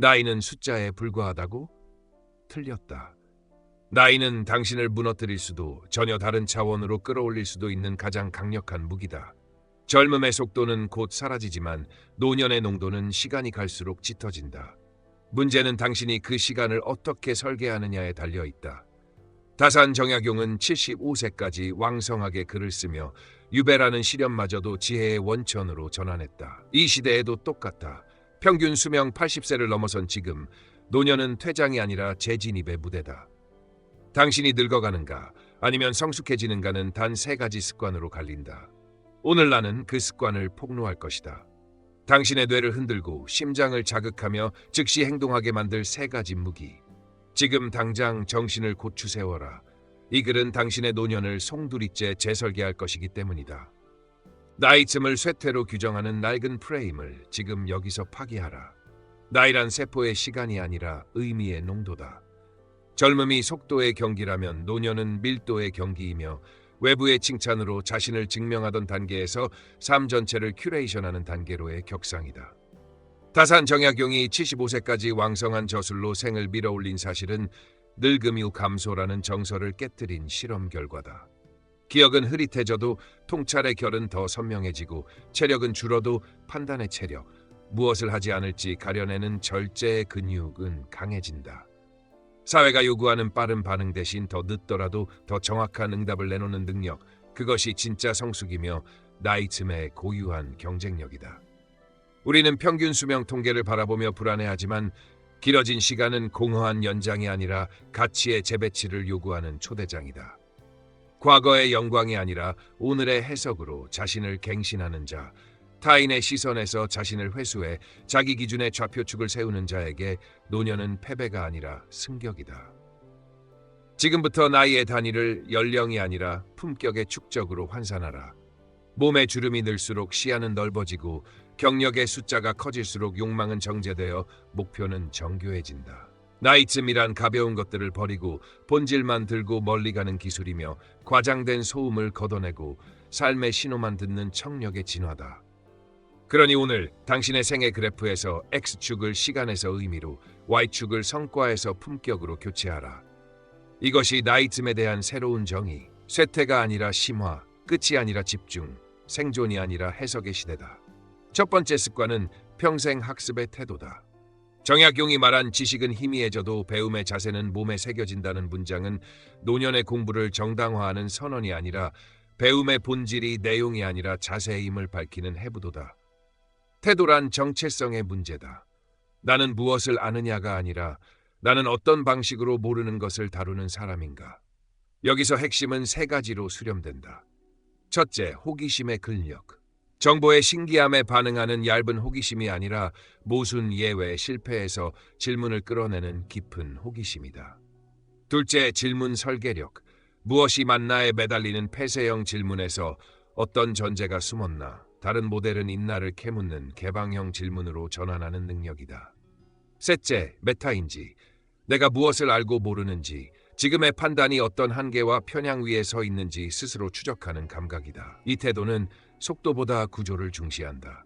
나이는 숫자에 불과하다고? 틀렸다. 나이는 당신을 무너뜨릴 수도 전혀 다른 차원으로 끌어올릴 수도 있는 가장 강력한 무기다. 젊음의 속도는 곧 사라지지만 노년의 농도는 시간이 갈수록 짙어진다. 문제는 당신이 그 시간을 어떻게 설계하느냐에 달려 있다. 다산 정약용은 75세까지 왕성하게 글을 쓰며 유배라는 시련마저도 지혜의 원천으로 전환했다. 이 시대에도 똑같다. 평균 수명 80세를 넘어선 지금 노년은 퇴장이 아니라 재진입의 무대다. 당신이 늙어가는가 아니면 성숙해지는가는 단 3가지 습관으로 갈린다. 오늘 나는 그 습관을 폭로할 것이다. 당신의 뇌를 흔들고 심장을 자극하며 즉시 행동하게 만들 3가지 무기. 지금 당장 정신을 고추 세워라. 이 글은 당신의 노년을 송두리째 재설계할 것이기 때문이다. 나이쯤을 쇠퇴로 규정하는 낡은 프레임을 지금 여기서 파기하라. 나이란 세포의 시간이 아니라 의미의 농도다. 젊음이 속도의 경기라면 노년은 밀도의 경기이며 외부의 칭찬으로 자신을 증명하던 단계에서 삶 전체를 큐레이션하는 단계로의 격상이다. 다산 정약용이 75세까지 왕성한 저술로 생을 밀어올린 사실은 늙음이 감소라는 정서를 깨뜨린 실험 결과다. 기억은 흐릿해져도 통찰의 결은 더 선명해지고 체력은 줄어도 판단의 체력, 무엇을 하지 않을지 가려내는 절제의 근육은 강해진다. 사회가 요구하는 빠른 반응 대신 더 늦더라도 더 정확한 응답을 내놓는 능력, 그것이 진짜 성숙이며 나이쯤의 고유한 경쟁력이다. 우리는 평균 수명 통계를 바라보며 불안해하지만 길어진 시간은 공허한 연장이 아니라 가치의 재배치를 요구하는 초대장이다. 과거의 영광이 아니라 오늘의 해석으로 자신을 갱신하는 자, 타인의 시선에서 자신을 회수해 자기 기준의 좌표축을 세우는 자에게 노년은 패배가 아니라 승격이다. 지금부터 나이의 단위를 연령이 아니라 품격의 축적으로 환산하라. 몸의 주름이 늘수록 시야는 넓어지고 경력의 숫자가 커질수록 욕망은 정제되어 목표는 정교해진다. 나이쯤이란 가벼운 것들을 버리고 본질만 들고 멀리 가는 기술이며 과장된 소음을 걷어내고 삶의 신호만 듣는 청력의 진화다. 그러니 오늘 당신의 생애 그래프에서 X축을 시간에서 의미로, Y축을 성과에서 품격으로 교체하라. 이것이 나이쯤에 대한 새로운 정의, 쇠퇴가 아니라 심화, 끝이 아니라 집중, 생존이 아니라 해석의 시대다. 첫 번째 습관은 평생 학습의 태도다. 정약용이 말한 지식은 희미해져도 배움의 자세는 몸에 새겨진다는 문장은 노년의 공부를 정당화하는 선언이 아니라 배움의 본질이 내용이 아니라 자세임을 밝히는 해부도다. 태도란 정체성의 문제다. 나는 무엇을 아느냐가 아니라 나는 어떤 방식으로 모르는 것을 다루는 사람인가. 여기서 핵심은 3가지로 수렴된다. 첫째, 호기심의 근력. 정보의 신기함에 반응하는 얇은 호기심이 아니라 모순, 예외, 실패에서 질문을 끌어내는 깊은 호기심이다. 둘째, 질문 설계력. 무엇이 맞나에 매달리는 폐쇄형 질문에서 어떤 전제가 숨었나, 다른 모델은 있나를 캐묻는 개방형 질문으로 전환하는 능력이다. 셋째, 메타인지. 내가 무엇을 알고 모르는지, 지금의 판단이 어떤 한계와 편향 위에 서 있는지 스스로 추적하는 감각이다. 이 태도는 속도보다 구조를 중시한다.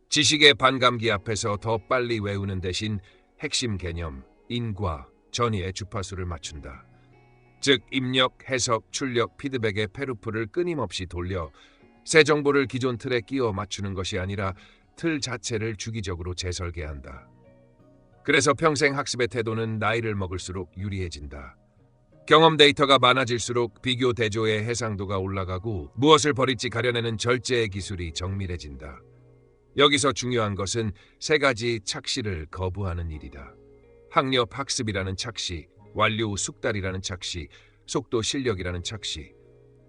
지식의 반감기 앞에서 더 빨리 외우는 대신 핵심 개념, 인과, 전의의 주파수를 맞춘다. 즉, 입력, 해석, 출력, 피드백의 페루프를 끊임없이 돌려 새 정보를 기존 틀에 끼워 맞추는 것이 아니라 틀 자체를 주기적으로 재설계한다. 그래서 평생 학습의 태도는 나이를 먹을수록 유리해진다. 경험 데이터가 많아질수록 비교 대조의 해상도가 올라가고 무엇을 버릴지 가려내는 절제의 기술이 정밀해진다. 여기서 중요한 것은 3가지 착시를 거부하는 일이다. 학력 학습이라는 착시, 완료 숙달이라는 착시, 속도 실력이라는 착시.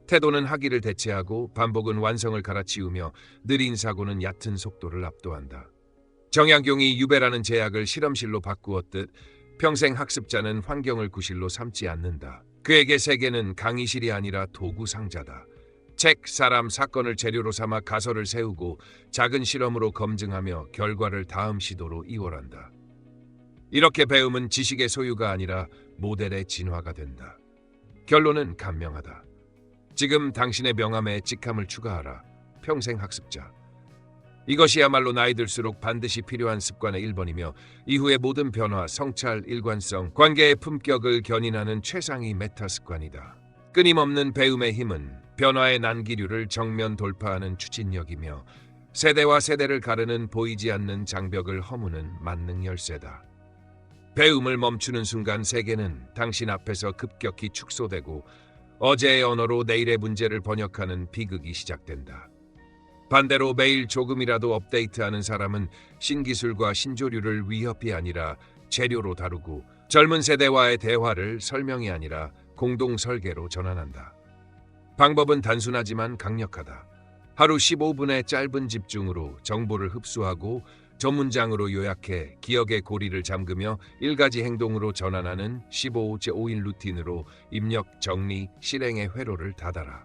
태도는 하기를 대체하고 반복은 완성을 갈아치우며 느린 사고는 얕은 속도를 압도한다. 정약용이 유배라는 제약을 실험실로 바꾸었듯 평생 학습자는 환경을 구실로 삼지 않는다. 그에게 세계는 강의실이 아니라 도구 상자다. 책, 사람, 사건을 재료로 삼아 가설을 세우고 작은 실험으로 검증하며 결과를 다음 시도로 이월한다. 이렇게 배움은 지식의 소유가 아니라 모델의 진화가 된다. 결론은 간명하다. 지금 당신의 명함에 직함을 추가하라. 평생 학습자. 이것이야말로 나이 들수록 반드시 필요한 습관의 1번이며 이후의 모든 변화, 성찰, 일관성, 관계의 품격을 견인하는 최상위 메타 습관이다. 끊임없는 배움의 힘은 변화의 난기류를 정면 돌파하는 추진력이며 세대와 세대를 가르는 보이지 않는 장벽을 허무는 만능 열쇠다. 배움을 멈추는 순간 세계는 당신 앞에서 급격히 축소되고 어제의 언어로 내일의 문제를 번역하는 비극이 시작된다. 반대로 매일 조금이라도 업데이트하는 사람은 신기술과 신조류를 위협이 아니라 재료로 다루고 젊은 세대와의 대화를 설명이 아니라 공동 설계로 전환한다. 방법은 단순하지만 강력하다. 하루 15분의 짧은 집중으로 정보를 흡수하고 전문장으로 요약해 기억의 고리를 잠그며 1가지 행동으로 전환하는 15제5일 루틴으로 입력, 정리, 실행의 회로를 닫아라.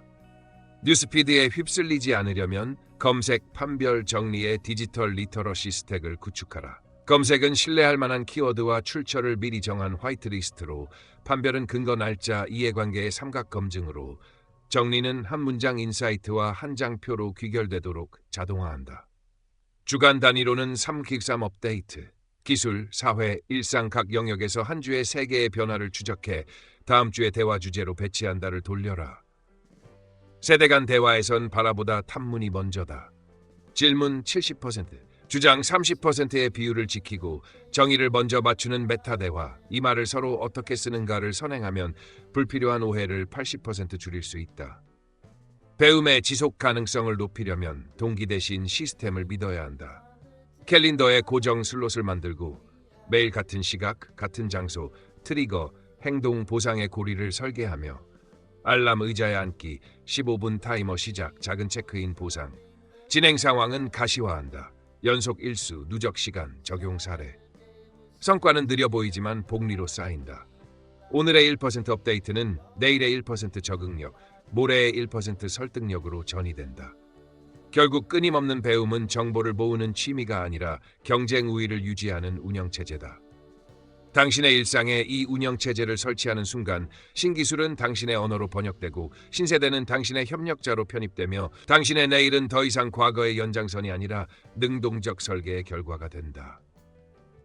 뉴스피드에 휩쓸리지 않으려면 검색, 판별, 정리의 디지털 리터러시 스택을 구축하라. 검색은 신뢰할 만한 키워드와 출처를 미리 정한 화이트리스트로, 판별은 근거 날짜, 이해관계의 삼각 검증으로, 정리는 한 문장 인사이트와 한 장 표로 귀결되도록 자동화한다. 주간 단위로는 3킥3 업데이트, 기술, 사회, 일상 각 영역에서 한 주에 3개의 변화를 추적해 다음 주의 대화 주제로 배치한다를 돌려라. 세대 간 대화에선 바라보다 탐문이 먼저다. 질문 70%, 주장 30%의 비율을 지키고 정의를 먼저 맞추는 메타 대화, 이 말을 서로 어떻게 쓰는가를 선행하면 불필요한 오해를 80% 줄일 수 있다. 배움의 지속 가능성을 높이려면 동기 대신 시스템을 믿어야 한다. 캘린더에 고정 슬롯을 만들고 매일 같은 시각, 같은 장소, 트리거, 행동 보상의 고리를 설계하며 알람 의자에 앉기, 15분 타이머 시작, 작은 체크인 보상. 진행 상황은 가시화한다. 연속 일수, 누적 시간, 적용 사례. 성과는 느려 보이지만 복리로 쌓인다. 오늘의 1% 업데이트는 내일의 1% 적응력, 모레의 1% 설득력으로 전이된다. 결국 끊임없는 배움은 정보를 모으는 취미가 아니라 경쟁 우위를 유지하는 운영체제다. 당신의 일상에 이 운영체제를 설치하는 순간 신기술은 당신의 언어로 번역되고 신세대는 당신의 협력자로 편입되며 당신의 내일은 더 이상 과거의 연장선이 아니라 능동적 설계의 결과가 된다.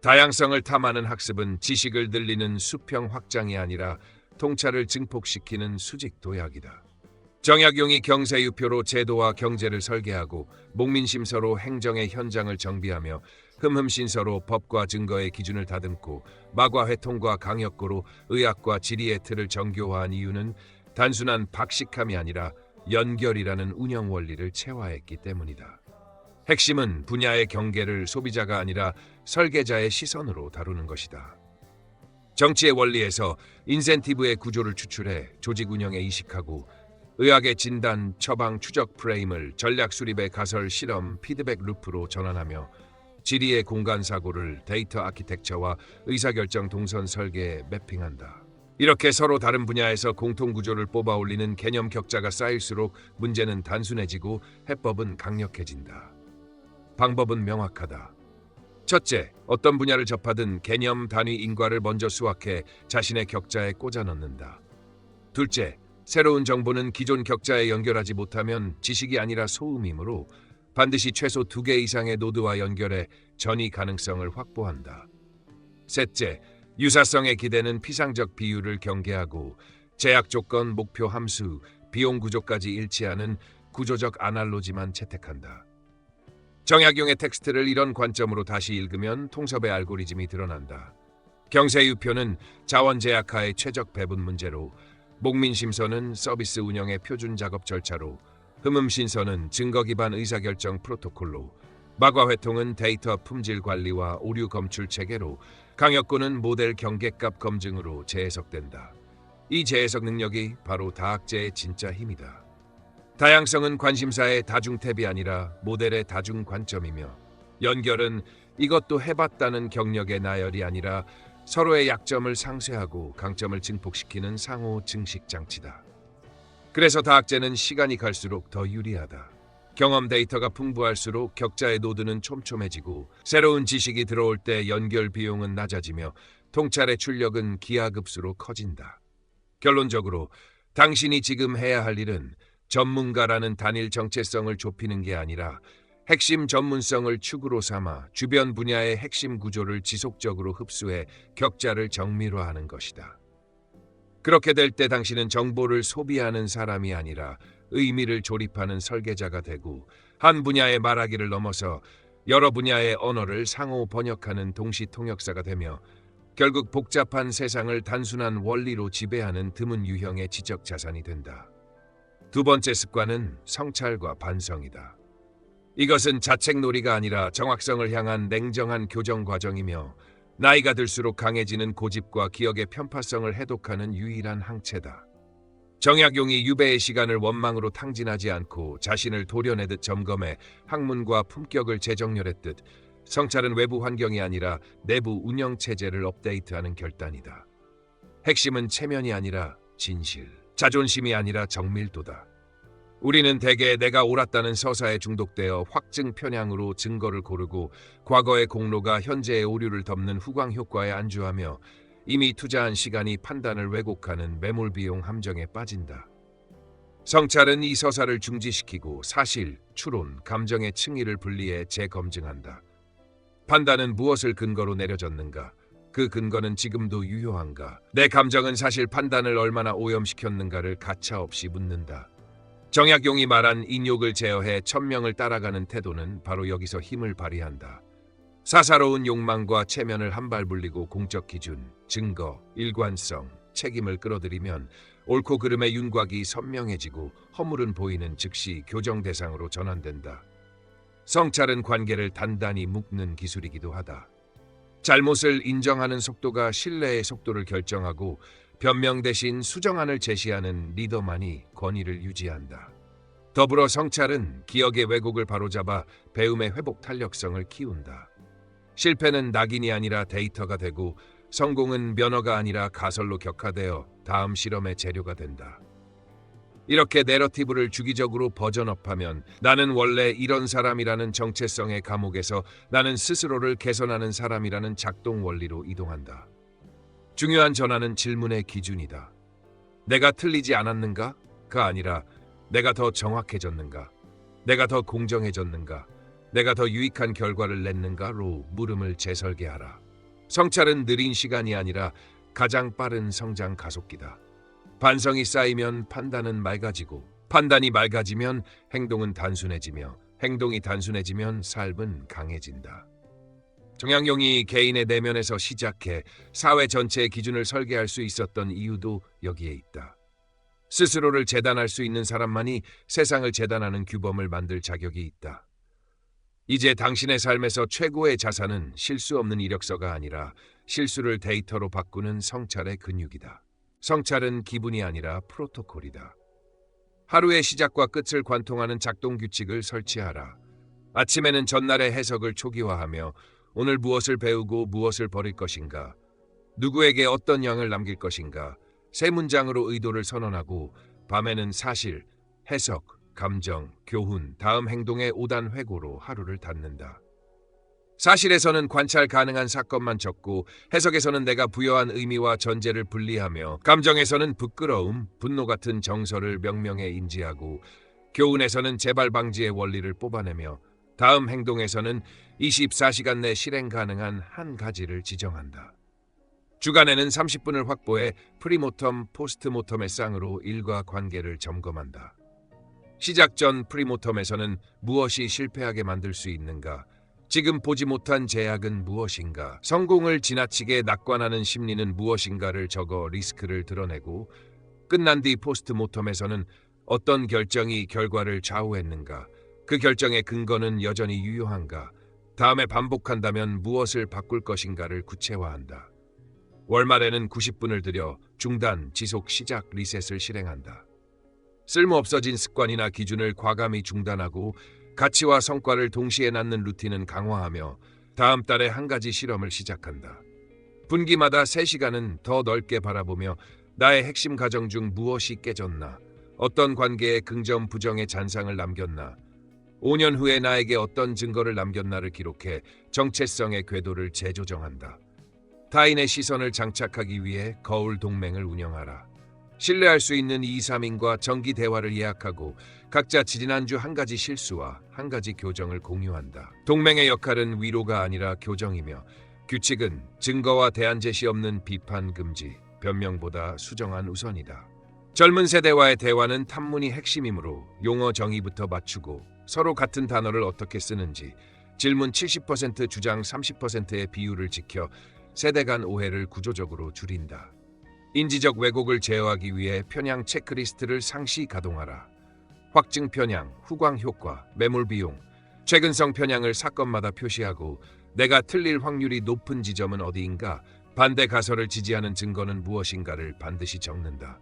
다양성을 탐하는 학습은 지식을 늘리는 수평 확장이 아니라 통찰을 증폭시키는 수직 도약이다. 정약용이 경세유표로 제도와 경제를 설계하고 목민심서로 행정의 현장을 정비하며 흠흠신서로 법과 증거의 기준을 다듬고 마과회통과 강역고로 의학과 지리의 틀을 정교화한 이유는 단순한 박식함이 아니라 연결이라는 운영 원리를 체화했기 때문이다. 핵심은 분야의 경계를 소비자가 아니라 설계자의 시선으로 다루는 것이다. 정치의 원리에서 인센티브의 구조를 추출해 조직 운영에 이식하고 의학의 진단, 처방, 추적 프레임을 전략 수립의 가설, 실험, 피드백 루프로 전환하며 지리의 공간 사고를 데이터 아키텍처와 의사결정 동선 설계에 매핑한다. 이렇게 서로 다른 분야에서 공통 구조를 뽑아 올리는 개념 격자가 쌓일수록 문제는 단순해지고 해법은 강력해진다. 방법은 명확하다. 첫째, 어떤 분야를 접하든 개념 단위 인과를 먼저 수확해 자신의 격자에 꽂아 넣는다. 둘째, 새로운 정보는 기존 격자에 연결하지 못하면 지식이 아니라 소음이므로 반드시 최소 2개 이상의 노드와 연결해 전이 가능성을 확보한다. 셋째, 유사성에 기대는 피상적 비율을 경계하고 제약 조건, 목표 함수, 비용 구조까지 일치하는 구조적 아날로지만 채택한다. 정약용의 텍스트를 이런 관점으로 다시 읽으면 통섭의 알고리즘이 드러난다. 경세유표는 자원 제약하의 최적 배분 문제로, 목민심서는 서비스 운영의 표준 작업 절차로, 흠음신서는 증거 기반 의사결정 프로토콜로, 마과회통은 데이터 품질 관리와 오류 검출 체계로, 강역고는 모델 경계값 검증으로 재해석된다. 이 재해석 능력이 바로 다학제의 진짜 힘이다. 다양성은 관심사의 다중탭이 아니라 모델의 다중 관점이며, 연결은 이것도 해봤다는 경력의 나열이 아니라 서로의 약점을 상쇄하고 강점을 증폭시키는 상호 증식 장치다. 그래서 다학제는 시간이 갈수록 더 유리하다. 경험 데이터가 풍부할수록 격자의 노드는 촘촘해지고 새로운 지식이 들어올 때 연결 비용은 낮아지며 통찰의 출력은 기하급수로 커진다. 결론적으로 당신이 지금 해야 할 일은 전문가라는 단일 정체성을 좁히는 게 아니라 핵심 전문성을 축으로 삼아 주변 분야의 핵심 구조를 지속적으로 흡수해 격자를 정밀화하는 것이다. 그렇게 될 때 당신은 정보를 소비하는 사람이 아니라 의미를 조립하는 설계자가 되고 한 분야의 말하기를 넘어서 여러 분야의 언어를 상호 번역하는 동시 통역사가 되며 결국 복잡한 세상을 단순한 원리로 지배하는 드문 유형의 지적 자산이 된다. 두 번째 습관은 성찰과 반성이다. 이것은 자책놀이가 아니라 정확성을 향한 냉정한 교정 과정이며 나이가 들수록 강해지는 고집과 기억의 편파성을 해독하는 유일한 항체다. 정약용이 유배의 시간을 원망으로 탕진하지 않고 자신을 도려내듯 점검해 학문과 품격을 재정렬했듯 성찰은 외부 환경이 아니라 내부 운영 체제를 업데이트하는 결단이다. 핵심은 체면이 아니라 진실, 자존심이 아니라 정밀도다. 우리는 대개 내가 옳았다는 서사에 중독되어 확증 편향으로 증거를 고르고 과거의 공로가 현재의 오류를 덮는 후광 효과에 안주하며 이미 투자한 시간이 판단을 왜곡하는 매몰 비용 함정에 빠진다. 성찰은 이 서사를 중지시키고 사실, 추론, 감정의 층위를 분리해 재검증한다. 판단은 무엇을 근거로 내려졌는가? 그 근거는 지금도 유효한가? 내 감정은 사실 판단을 얼마나 오염시켰는가를 가차없이 묻는다. 정약용이 말한 인욕을 제어해 천명을 따라가는 태도는 바로 여기서 힘을 발휘한다. 사사로운 욕망과 체면을 한 발 물리고 공적 기준, 증거, 일관성, 책임을 끌어들이면 옳고 그름의 윤곽이 선명해지고 허물은 보이는 즉시 교정 대상으로 전환된다. 성찰은 관계를 단단히 묶는 기술이기도 하다. 잘못을 인정하는 속도가 신뢰의 속도를 결정하고 변명 대신 수정안을 제시하는 리더만이 권위를 유지한다. 더불어 성찰은 기억의 왜곡을 바로잡아 배움의 회복 탄력성을 키운다. 실패는 낙인이 아니라 데이터가 되고 성공은 면허가 아니라 가설로 격화되어 다음 실험의 재료가 된다. 이렇게 내러티브를 주기적으로 버전업하면 나는 원래 이런 사람이라는 정체성의 감옥에서 나는 스스로를 개선하는 사람이라는 작동 원리로 이동한다. 중요한 전환은 질문의 기준이다. 내가 틀리지 않았는가?가 아니라 내가 더 정확해졌는가? 내가 더 공정해졌는가? 내가 더 유익한 결과를 냈는가로 물음을 재설계하라. 성찰은 느린 시간이 아니라 가장 빠른 성장 가속기다. 반성이 쌓이면 판단은 맑아지고 판단이 맑아지면 행동은 단순해지며 행동이 단순해지면 삶은 강해진다. 정약용이 개인의 내면에서 시작해 사회 전체의 기준을 설계할 수 있었던 이유도 여기에 있다. 스스로를 재단할 수 있는 사람만이 세상을 재단하는 규범을 만들 자격이 있다. 이제 당신의 삶에서 최고의 자산은 실수 없는 이력서가 아니라 실수를 데이터로 바꾸는 성찰의 근육이다. 성찰은 기분이 아니라 프로토콜이다. 하루의 시작과 끝을 관통하는 작동 규칙을 설치하라. 아침에는 전날의 해석을 초기화하며 오늘 무엇을 배우고 무엇을 버릴 것인가, 누구에게 어떤 영을 남길 것인가, 세 문장으로 의도를 선언하고 밤에는 사실, 해석, 감정, 교훈, 다음 행동의 5단 회고로 하루를 닫는다. 사실에서는 관찰 가능한 사건만 적고 해석에서는 내가 부여한 의미와 전제를 분리하며 감정에서는 부끄러움, 분노 같은 정서를 명명해 인지하고 교훈에서는 재발 방지의 원리를 뽑아내며 다음 행동에서는 24시간 내 실행 가능한 한 가지를 지정한다. 주간에는 30분을 확보해 프리모텀, 포스트모텀의 쌍으로 일과 관계를 점검한다. 시작 전 프리모텀에서는 무엇이 실패하게 만들 수 있는가, 지금 보지 못한 제약은 무엇인가, 성공을 지나치게 낙관하는 심리는 무엇인가를 적어 리스크를 드러내고 끝난 뒤 포스트모텀에서는 어떤 결정이 결과를 좌우했는가, 그 결정의 근거는 여전히 유효한가, 다음에 반복한다면 무엇을 바꿀 것인가를 구체화한다. 월말에는 90분을 들여 중단, 지속, 시작, 리셋을 실행한다. 쓸모없어진 습관이나 기준을 과감히 중단하고 가치와 성과를 동시에 낳는 루틴은 강화하며 다음 달에 한 가지 실험을 시작한다. 분기마다 3시간은 더 넓게 바라보며 나의 핵심 가정 중 무엇이 깨졌나, 어떤 관계에 긍정, 부정의 잔상을 남겼나, 5년 후에 나에게 어떤 증거를 남겼나를 기록해 정체성의 궤도를 재조정한다. 타인의 시선을 장착하기 위해 거울 동맹을 운영하라. 신뢰할 수 있는 2, 3인과 정기 대화를 예약하고 각자 지지난주 한 가지 실수와 한 가지 교정을 공유한다. 동맹의 역할은 위로가 아니라 교정이며 규칙은 증거와 대안 제시 없는 비판 금지, 변명보다 수정안 우선이다. 젊은 세대와의 대화는 탐문이 핵심이므로 용어 정의부터 맞추고 서로 같은 단어를 어떻게 쓰는지, 질문 70% 주장 30%의 비율을 지켜 세대 간 오해를 구조적으로 줄인다. 인지적 왜곡을 제어하기 위해 편향 체크리스트를 상시 가동하라. 확증 편향, 후광 효과, 매몰 비용, 최근성 편향을 사건마다 표시하고 내가 틀릴 확률이 높은 지점은 어디인가, 반대 가설을 지지하는 증거는 무엇인가를 반드시 적는다.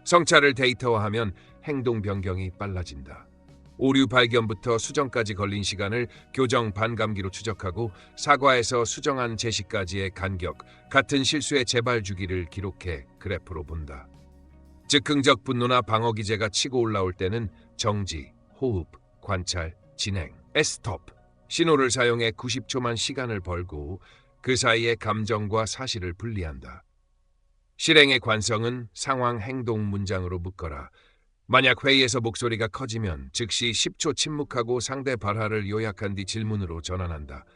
성찰을 데이터화하면 행동 변경이 빨라진다. 오류 발견부터 수정까지 걸린 시간을 교정 반감기로 추적하고 사과에서 수정안 제시까지의 간격, 같은 실수의 재발 주기를 기록해 그래프로 본다. 즉흥적 분노나 방어 기제가 치고 올라올 때는 정지, 호흡, 관찰, 진행, 스톱, 신호를 사용해 90초만 시간을 벌고 그 사이에 감정과 사실을 분리한다. 실행의 관성은 상황 행동 문장으로 묶어라. 만약 회의에서 목소리가 커지면 즉시 10초 침묵하고 상대 발화를 요약한 뒤 질문으로 전환한다.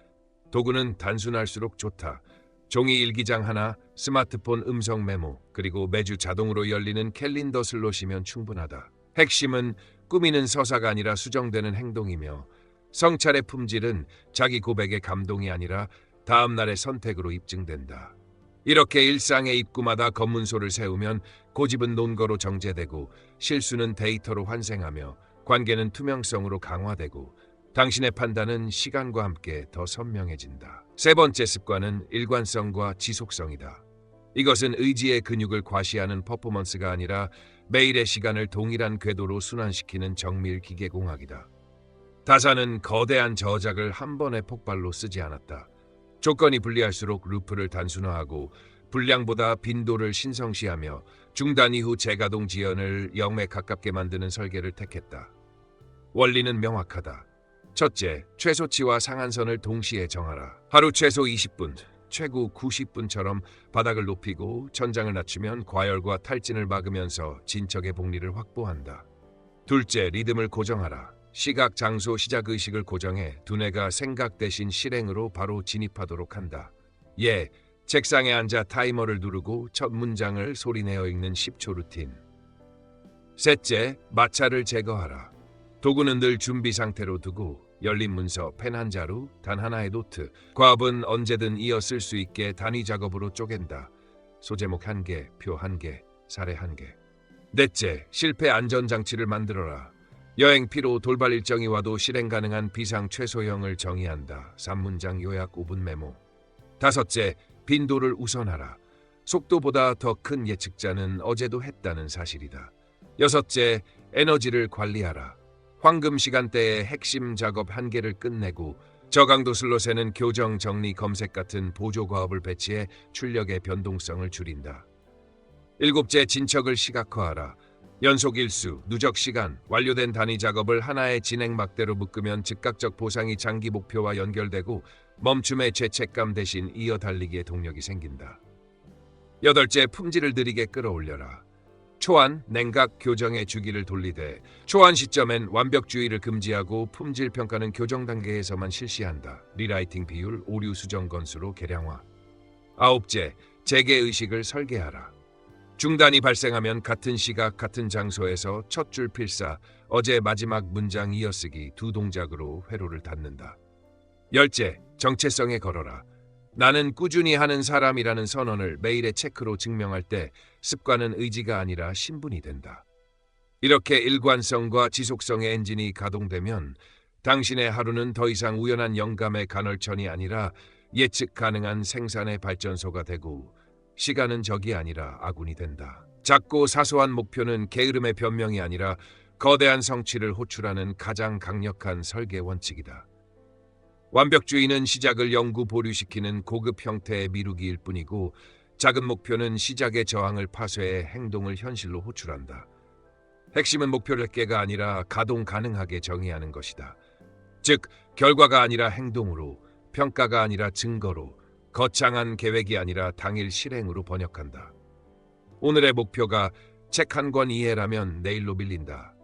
도구는 단순할수록 좋다. 종이 일기장 하나, 스마트폰 음성 메모, 그리고 매주 자동으로 열리는 캘린더 슬롯이면 충분하다. 핵심은 꾸미는 서사가 아니라 수정되는 행동이며 성찰의 품질은 자기 고백의 감동이 아니라 다음 날의 선택으로 입증된다. 이렇게 일상의 입구마다 검문소를 세우면 고집은 논거로 정제되고 실수는 데이터로 환생하며 관계는 투명성으로 강화되고 당신의 판단은 시간과 함께 더 선명해진다. 세 번째 습관은 일관성과 지속성이다. 이것은 의지의 근육을 과시하는 퍼포먼스가 아니라 매일의 시간을 동일한 궤도로 순환시키는 정밀 기계공학이다. 다사는 거대한 저작을 한 번의 폭발로 쓰지 않았다. 조건이 불리할수록 루프를 단순화하고 분량보다 빈도를 신성시하며 중단 이후 재가동 지연을 0에 가깝게 만드는 설계를 택했다. 원리는 명확하다. 첫째, 최소치와 상한선을 동시에 정하라. 하루 최소 20분, 최고 90분처럼 바닥을 높이고 천장을 낮추면 과열과 탈진을 막으면서 진척의 복리를 확보한다. 둘째, 리듬을 고정하라. 시각, 장소, 시작의식을 고정해 두뇌가 생각 대신 실행으로 바로 진입하도록 한다. 예, 책상에 앉아 타이머를 누르고 첫 문장을 소리내어 읽는 10초 루틴. 셋째, 마찰을 제거하라. 도구는 늘 준비 상태로 두고 열린 문서, 펜 한 자루, 단 하나의 노트, 과업은 언제든 이어 쓸 수 있게 단위 작업으로 쪼갠다. 소제목 1개, 표 1개, 사례 1개. 넷째, 실패 안전장치를 만들어라. 여행 피로 돌발 일정이 와도 실행 가능한 비상 최소형을 정의한다. 3문장 요약 5분 메모. 다섯째, 빈도를 우선하라. 속도보다 더 큰 예측자는 어제도 했다는 사실이다. 여섯째, 에너지를 관리하라. 황금 시간대에 핵심 작업 1개를 끝내고 저강도 슬롯에는 교정, 정리, 검색 같은 보조 과업을 배치해 출력의 변동성을 줄인다. 일곱째, 진척을 시각화하라. 연속 일수, 누적 시간, 완료된 단위 작업을 하나의 진행 막대로 묶으면 즉각적 보상이 장기 목표와 연결되고 멈춤의 죄책감 대신 이어 달리기의 동력이 생긴다. 여덟째, 품질을 느리게 끌어올려라. 초안, 냉각, 교정의 주기를 돌리되 초안 시점엔 완벽주의를 금지하고 품질 평가는 교정 단계에서만 실시한다. 리라이팅 비율, 오류 수정 건수로 개량화. 아홉째, 재개의식을 설계하라. 중단이 발생하면 같은 시각, 같은 장소에서 첫 줄 필사, 어제 마지막 문장 이어쓰기 두 동작으로 회로를 닫는다. 열째, 정체성에 걸어라. 나는 꾸준히 하는 사람이라는 선언을 매일의 체크로 증명할 때 습관은 의지가 아니라 신분이 된다. 이렇게 일관성과 지속성의 엔진이 가동되면 당신의 하루는 더 이상 우연한 영감의 간헐천이 아니라 예측 가능한 생산의 발전소가 되고 시간은 적이 아니라 아군이 된다. 작고 사소한 목표는 게으름의 변명이 아니라 거대한 성취를 호출하는 가장 강력한 설계 원칙이다. 완벽주의는 시작을 영구 보류시키는 고급 형태의 미루기일 뿐이고 작은 목표는 시작의 저항을 파쇄해 행동을 현실로 호출한다. 핵심은 목표를 깨가 아니라 가동 가능하게 정의하는 것이다. 즉, 결과가 아니라 행동으로, 평가가 아니라 증거로, 거창한 계획이 아니라 당일 실행으로 번역한다. 오늘의 목표가 책 한 권 이해라면 내일로 밀린다.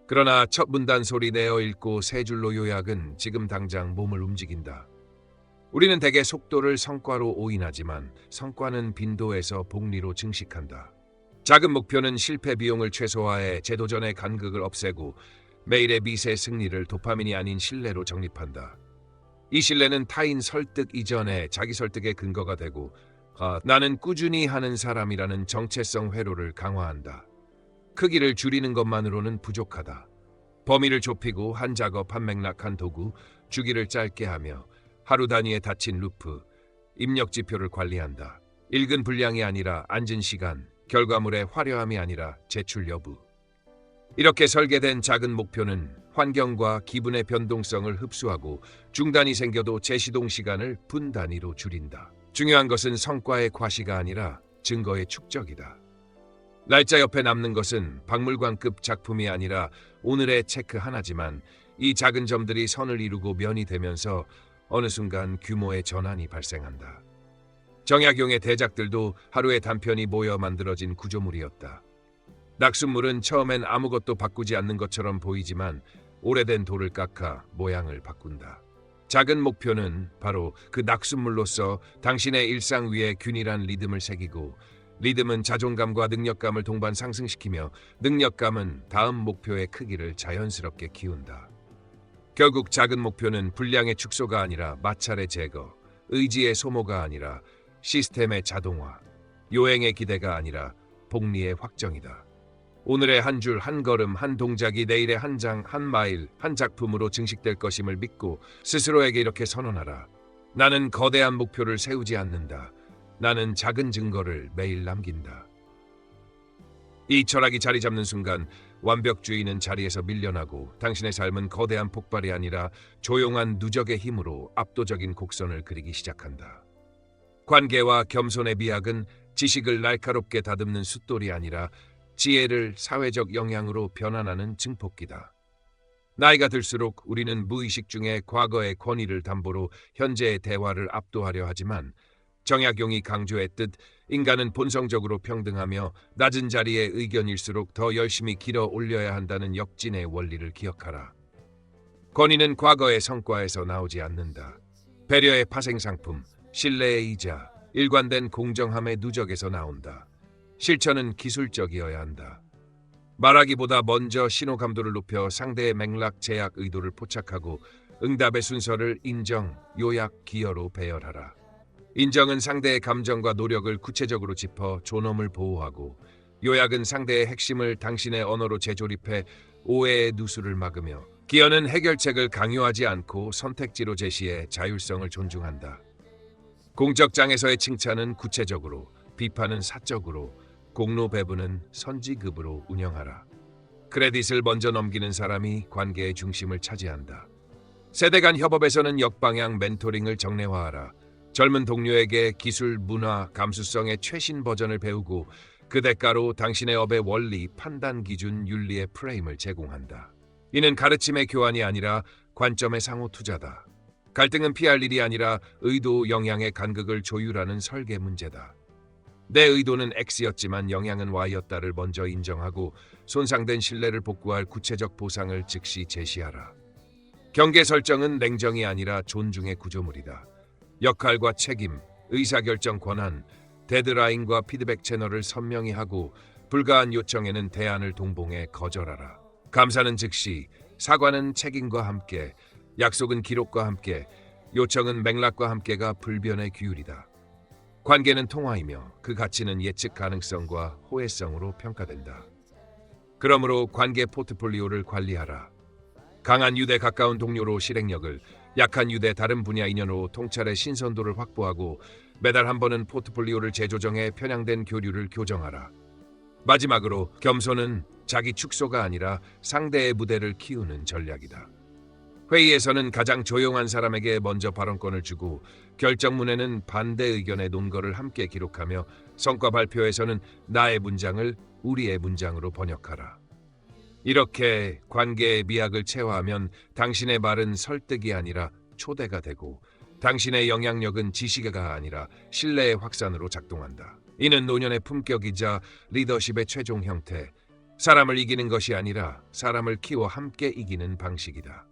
그러나 첫 문단 소리 내어 읽고 세 줄로 요약은 지금 당장 몸을 움직인다. 우리는 대개 속도를 성과로 오인하지만 성과는 빈도에서 복리로 증식한다. 작은 목표는 실패 비용을 최소화해 제도전의 간극을 없애고 매일의 미세 승리를 도파민이 아닌 신뢰로 정립한다. 이 신뢰는 타인 설득 이전에 자기 설득의 근거가 되고 나는 꾸준히 하는 사람이라는 정체성 회로를 강화한다. 크기를 줄이는 것만으로는 부족하다. 범위를 좁히고 한 작업 한 맥락 한 도구, 주기를 짧게 하며 하루 단위에 닫힌 루프, 입력 지표를 관리한다. 읽은 분량이 아니라 앉은 시간, 결과물의 화려함이 아니라 제출 여부. 이렇게 설계된 작은 목표는 환경과 기분의 변동성을 흡수하고 중단이 생겨도 재시동 시간을 분 단위로 줄인다. 중요한 것은 성과의 과시가 아니라 증거의 축적이다. 날짜 옆에 남는 것은 박물관급 작품이 아니라 오늘의 체크 하나지만 이 작은 점들이 선을 이루고 면이 되면서 어느 순간 규모의 전환이 발생한다. 정약용의 대작들도 하루의 단편이 모여 만들어진 구조물이었다. 낙숫물은 처음엔 아무것도 바꾸지 않는 것처럼 보이지만 오래된 돌을 깎아 모양을 바꾼다. 작은 목표는 바로 그 낙숫물로서 당신의 일상 위에 균일한 리듬을 새기고 리듬은 자존감과 능력감을 동반 상승시키며 능력감은 다음 목표의 크기를 자연스럽게 키운다. 결국 작은 목표는 분량의 축소가 아니라 마찰의 제거, 의지의 소모가 아니라 시스템의 자동화, 요행의 기대가 아니라 복리의 확정이다. 오늘의 한 줄, 한 걸음, 한 동작이 내일의 한 장, 한 마일, 한 작품으로 증식될 것임을 믿고 스스로에게 이렇게 선언하라. 나는 거대한 목표를 세우지 않는다. 나는 작은 증거를 매일 남긴다. 이 철학이 자리 잡는 순간 완벽주의는 자리에서 밀려나고 당신의 삶은 거대한 폭발이 아니라 조용한 누적의 힘으로 압도적인 곡선을 그리기 시작한다. 관계와 겸손의 미학은 지식을 날카롭게 다듬는 숫돌이 아니라 지혜를 사회적 영향으로 변환하는 증폭기다. 나이가 들수록 우리는 무의식 중에 과거의 권위를 담보로 현재의 대화를 압도하려 하지만 정약용이 강조했듯 인간은 본성적으로 평등하며 낮은 자리의 의견일수록 더 열심히 길어 올려야 한다는 역진의 원리를 기억하라. 권위는 과거의 성과에서 나오지 않는다. 배려의 파생상품, 신뢰의 이자, 일관된 공정함의 누적에서 나온다. 실천은 기술적이어야 한다. 말하기보다 먼저 신호 감도를 높여 상대의 맥락, 제약, 의도를 포착하고 응답의 순서를 인정, 요약, 기여로 배열하라. 인정은 상대의 감정과 노력을 구체적으로 짚어 존엄을 보호하고 요약은 상대의 핵심을 당신의 언어로 재조립해 오해의 누수를 막으며 기여는 해결책을 강요하지 않고 선택지로 제시해 자율성을 존중한다. 공적장에서의 칭찬은 구체적으로, 비판은 사적으로, 공로 배분은 선지급으로 운영하라. 크레딧을 먼저 넘기는 사람이 관계의 중심을 차지한다. 세대 간 협업에서는 역방향 멘토링을 정례화하라. 젊은 동료에게 기술, 문화, 감수성의 최신 버전을 배우고 그 대가로 당신의 업의 원리, 판단 기준, 윤리의 프레임을 제공한다. 이는 가르침의 교환이 아니라 관점의 상호 투자다. 갈등은 피할 일이 아니라 의도, 영향의 간극을 조율하는 설계 문제다. 내 의도는 X였지만 영향은 Y였다를 먼저 인정하고 손상된 신뢰를 복구할 구체적 보상을 즉시 제시하라. 경계 설정은 냉정이 아니라 존중의 구조물이다. 역할과 책임, 의사결정 권한, 데드라인과 피드백 채널을 선명히 하고 불가한 요청에는 대안을 동봉해 거절하라. 감사는 즉시, 사과는 책임과 함께, 약속은 기록과 함께, 요청은 맥락과 함께가 불변의 규율이다. 관계는 통화이며 그 가치는 예측 가능성과 호혜성으로 평가된다. 그러므로 관계 포트폴리오를 관리하라. 강한 유대 가까운 동료로 실행력을, 약한 유대 다른 분야 인연으로 통찰의 신선도를 확보하고 매달 한 번은 포트폴리오를 재조정해 편향된 교류를 교정하라. 마지막으로 겸손은 자기 축소가 아니라 상대의 무대를 키우는 전략이다. 회의에서는 가장 조용한 사람에게 먼저 발언권을 주고 결정문에는 반대 의견의 논거를 함께 기록하며 성과 발표에서는 나의 문장을 우리의 문장으로 번역하라. 이렇게 관계의 미학을 체화하면 당신의 말은 설득이 아니라 초대가 되고 당신의 영향력은 지시가 아니라 신뢰의 확산으로 작동한다. 이는 노년의 품격이자 리더십의 최종 형태, 사람을 이기는 것이 아니라 사람을 키워 함께 이기는 방식이다.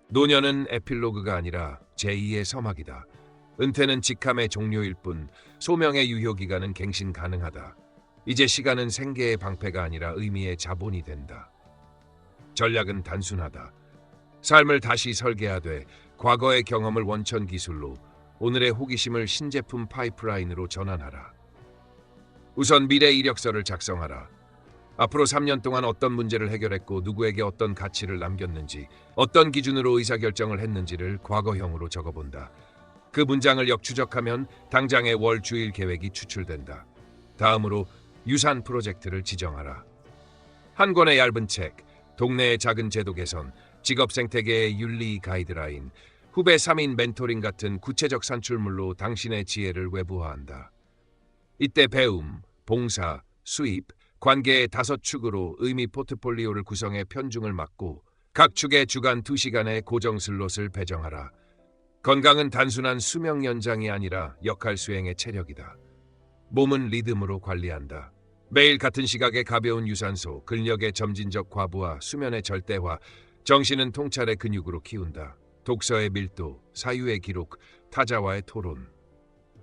노년은 에필로그가 아니라 제2의 서막이다. 은퇴는 직함의 종료일 뿐 소명의 유효기간은 갱신 가능하다. 이제 시간은 생계의 방패가 아니라 의미의 자본이 된다. 전략은 단순하다. 삶을 다시 설계하되 과거의 경험을 원천 기술로, 오늘의 호기심을 신제품 파이프라인으로 전환하라. 우선 미래 이력서를 작성하라. 앞으로 3년 동안 어떤 문제를 해결했고 누구에게 어떤 가치를 남겼는지, 어떤 기준으로 의사결정을 했는지를 과거형으로 적어본다. 그 문장을 역추적하면 당장의 월 주일 계획이 추출된다. 다음으로 유산 프로젝트를 지정하라. 한 권의 얇은 책, 동네의 작은 제도 개선, 직업 생태계의 윤리 가이드라인, 후배 3인 멘토링 같은 구체적 산출물로 당신의 지혜를 외부화한다. 이때 배움, 봉사, 수입, 관계의 5축으로 의미 포트폴리오를 구성해 편중을 막고 각 축에 주간 2시간의 고정 슬롯을 배정하라. 건강은 단순한 수명 연장이 아니라 역할 수행의 체력이다. 몸은 리듬으로 관리한다. 매일 같은 시각에 가벼운 유산소, 근력의 점진적 과부하, 수면의 절대화, 정신은 통찰의 근육으로 키운다. 독서의 밀도, 사유의 기록, 타자와의 토론.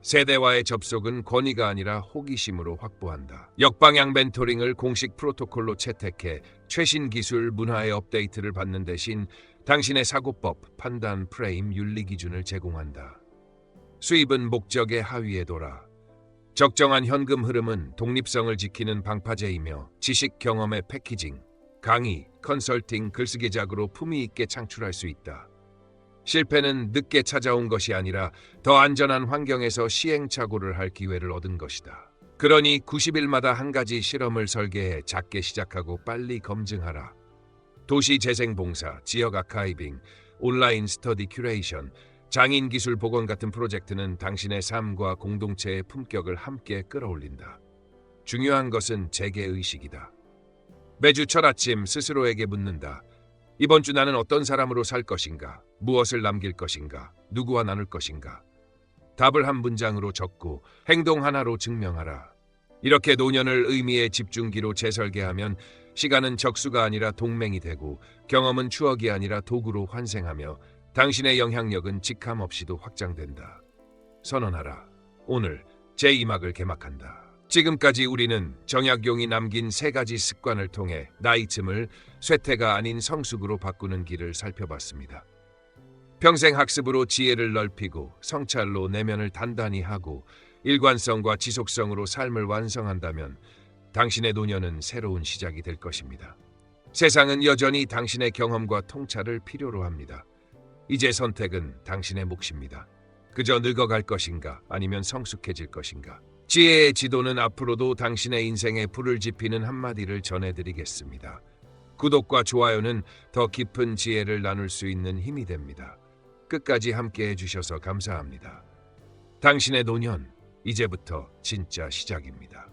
세대와의 접속은 권위가 아니라 호기심으로 확보한다. 역방향 멘토링을 공식 프로토콜로 채택해 최신 기술, 문화의 업데이트를 받는 대신 당신의 사고법, 판단, 프레임, 윤리 기준을 제공한다. 수입은 목적의 하위에 돌아. 적정한 현금 흐름은 독립성을 지키는 방파제이며 지식 경험의 패키징, 강의, 컨설팅, 글쓰기 작으로 품위 있게 창출할 수 있다. 실패는 늦게 찾아온 것이 아니라 더 안전한 환경에서 시행착오를 할 기회를 얻은 것이다. 그러니 90일마다 한 가지 실험을 설계해 작게 시작하고 빨리 검증하라. 도시 재생 봉사, 지역 아카이빙, 온라인 스터디 큐레이션, 장인 기술 복원 같은 프로젝트는 당신의 삶과 공동체의 품격을 함께 끌어올린다. 중요한 것은 재개의식이다. 매주 첫 아침 스스로에게 묻는다. 이번 주 나는 어떤 사람으로 살 것인가? 무엇을 남길 것인가? 누구와 나눌 것인가? 답을 한 문장으로 적고 행동 하나로 증명하라. 이렇게 노년을 의미의 집중기로 재설계하면 시간은 적수가 아니라 동맹이 되고 경험은 추억이 아니라 도구로 환생하며 당신의 영향력은 직함 없이도 확장된다. 선언하라. 오늘 제2막을 개막한다. 지금까지 우리는 정약용이 남긴 3가지 습관을 통해 나이쯤을 쇠퇴가 아닌 성숙으로 바꾸는 길을 살펴봤습니다. 평생 학습으로 지혜를 넓히고 성찰로 내면을 단단히 하고 일관성과 지속성으로 삶을 완성한다면 당신의 노년은 새로운 시작이 될 것입니다. 세상은 여전히 당신의 경험과 통찰을 필요로 합니다. 이제 선택은 당신의 몫입니다. 그저 늙어갈 것인가 아니면 성숙해질 것인가. 지혜의 지도는 앞으로도 당신의 인생에 불을 지피는 한마디를 전해드리겠습니다. 구독과 좋아요는 더 깊은 지혜를 나눌 수 있는 힘이 됩니다. 끝까지 함께 해주셔서 감사합니다. 당신의 노년, 이제부터 진짜 시작입니다.